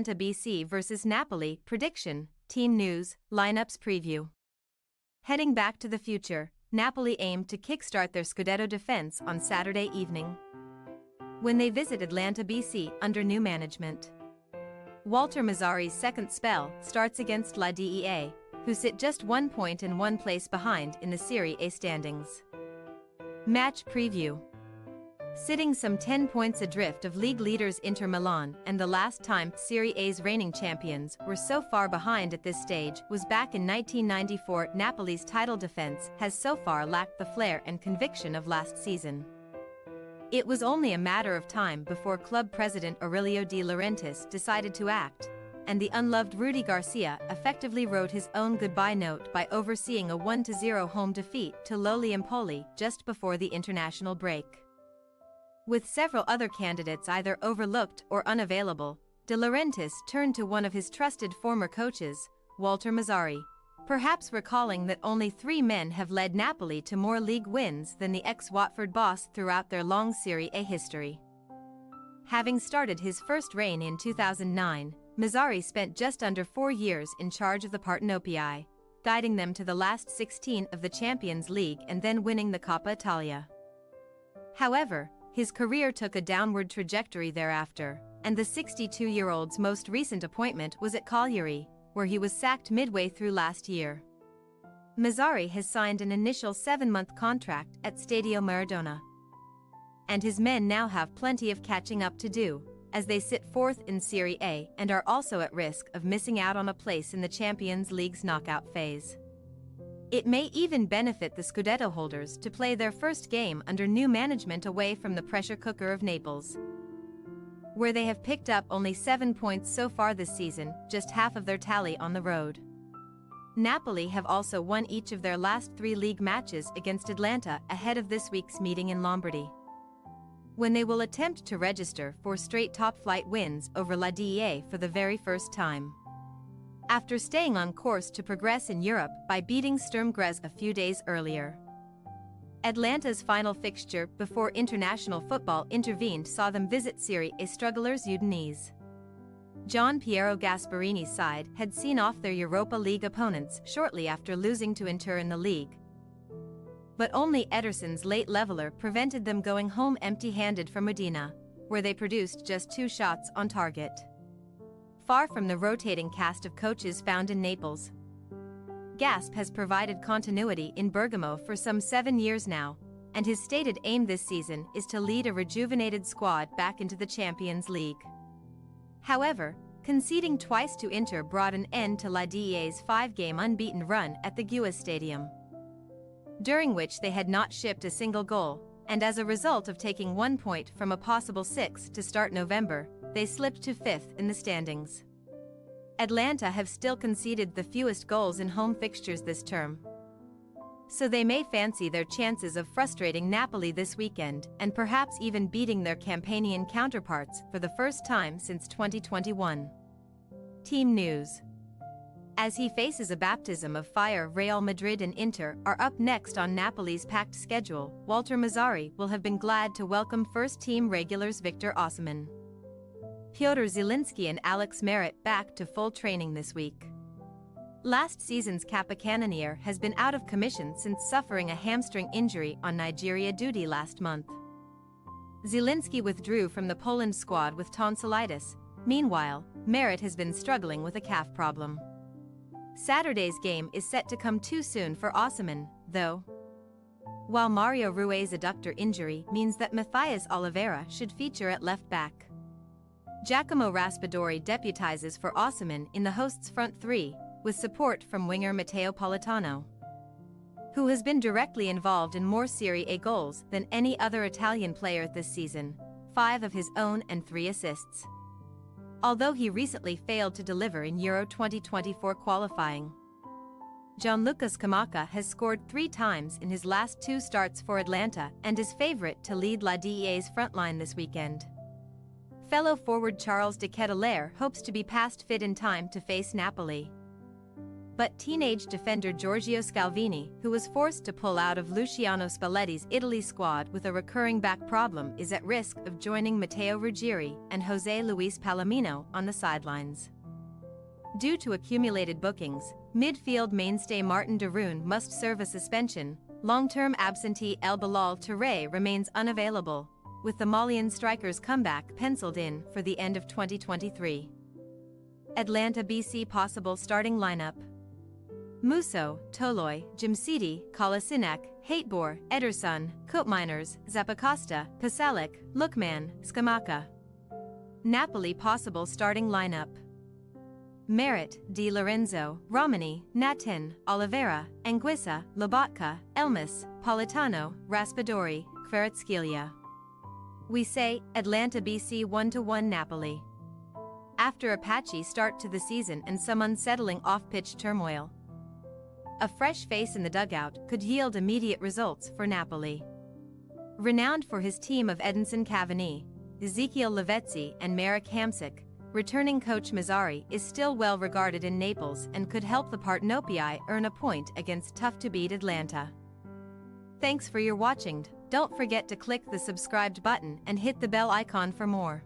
Atalanta BC vs Napoli. Prediction, team news, lineups preview. Heading back to the future, Napoli aim to kickstart their Scudetto defense on Saturday evening when they visit Atalanta BC under new management. Walter Mazzarri's second spell starts against La Dea, who sit just 1 point and 1 place behind in the Serie A standings. Match preview. Sitting some 10 points adrift of league leaders Inter Milan, and the last time Serie A's reigning champions were so far behind at this stage was back in 1994. Napoli's title defense has so far lacked the flair and conviction of last season. It was only a matter of time before club president Aurelio De Laurentiis decided to act, and the unloved Rudy Garcia effectively wrote his own goodbye note by overseeing a 1-0 home defeat to lowly Empoli just before the international break. With several other candidates either overlooked or unavailable, De Laurentiis turned to one of his trusted former coaches, Walter Mazzarri, perhaps recalling that only 3 men have led Napoli to more league wins than the ex-Watford boss throughout their long Serie A history. Having started his first reign in 2009, Mazzarri spent just under 4 years in charge of the Partenopei, guiding them to the last 16 of the Champions League and then winning the Coppa Italia. However, his career took a downward trajectory thereafter, and the 62-year-old's most recent appointment was at Cagliari, where he was sacked midway through last year. Mazzarri has signed an initial 7-month contract at Stadio Maradona, and his men now have plenty of catching up to do, as they sit 4th in Serie A and are also at risk of missing out on a place in the Champions League's knockout phase. It may even benefit the Scudetto holders to play their first game under new management away from the pressure cooker of Naples, where they have picked up only 7 points so far this season, just half of their tally on the road. Napoli have also won each of their last 3 league matches against Atalanta ahead of this week's meeting in Lombardy, when they will attempt to register 4 straight top-flight wins over La Dea for the very first time, after staying on course to progress in Europe by beating Sturm Graz a few days earlier. Atalanta's final fixture before international football intervened saw them visit Serie A strugglers Udinese. Gian Piero Gasparini's side had seen off their Europa League opponents shortly after losing to Inter in the league, but only Ederson's late leveler prevented them going home empty-handed from Modena, where they produced just 2 shots on target. Far from the rotating cast of coaches found in Naples, Gasp has provided continuity in Bergamo for some 7 years now, and his stated aim this season is to lead a rejuvenated squad back into the Champions League. However, conceding twice to Inter brought an end to La Dea's 5-game unbeaten run at the Guas Stadium, during which they had not shipped a single goal, and as a result of taking 1 point from a possible 6 to start November, they slipped to 5th in the standings. Atalanta have still conceded the fewest goals in home fixtures this term, so they may fancy their chances of frustrating Napoli this weekend and perhaps even beating their Campanian counterparts for the first time since 2021. Team news. As he faces a baptism of fire, Real Madrid and Inter are up next on Napoli's packed schedule. Walter Mazzarri will have been glad to welcome first-team regulars Victor Osimhen, Piotr Zielinski and Alex Merritt back to full training this week. Last season's Capocannoniere has been out of commission since suffering a hamstring injury on Nigeria duty last month. Zielinski withdrew from the Poland squad with tonsillitis. Meanwhile, Merritt has been struggling with a calf problem. Saturday's game is set to come too soon for Osimhen, though, while Mario Rui's adductor injury means that Matthias Oliveira should feature at left back. Giacomo Raspadori deputizes for Osimhen in the hosts' front 3, with support from winger Matteo Politano, who has been directly involved in more Serie A goals than any other Italian player this season, 5 of his own and 3 assists, although he recently failed to deliver in Euro 2024 qualifying. Gianluca Scamacca has scored 3 times in his last 2 starts for Atalanta and is favorite to lead La Dea's frontline this weekend. Fellow forward Charles de Ketelaere hopes to be past fit in time to face Napoli. But teenage defender Giorgio Scalvini, who was forced to pull out of Luciano Spalletti's Italy squad with a recurring back problem, is at risk of joining Matteo Ruggieri and José Luis Palomino on the sidelines. Due to accumulated bookings, midfield mainstay Martin de Roon must serve a suspension. Long-term absentee El Bilal Touré remains unavailable, with the Malian striker's comeback penciled in for the end of 2023. Atalanta BC possible starting lineup: Musso, Toloi, Jimsiti, Kolasinac, Hateboer, Ederson, Koopmeiners, Zappacosta, Pasalic, Lookman, Scamacca. Napoli possible starting lineup: Merit, Di Lorenzo, Romani, Natin, Oliveira, Anguissa, Lobotka, Elmas, Politano, Raspadori, Kvaratskhelia. We say, Atalanta BC 1-1 Napoli. After a patchy start to the season and some unsettling off-pitch turmoil, a fresh face in the dugout could yield immediate results for Napoli. Renowned for his team of Edinson Cavani, Ezekiel Lavezzi and Marek Hamsik, returning coach Mazzari is still well regarded in Naples and could help the Partenopei earn a point against tough-to-beat Atalanta. Thanks for your watching. Don't forget to click the subscribed button and hit the bell icon for more.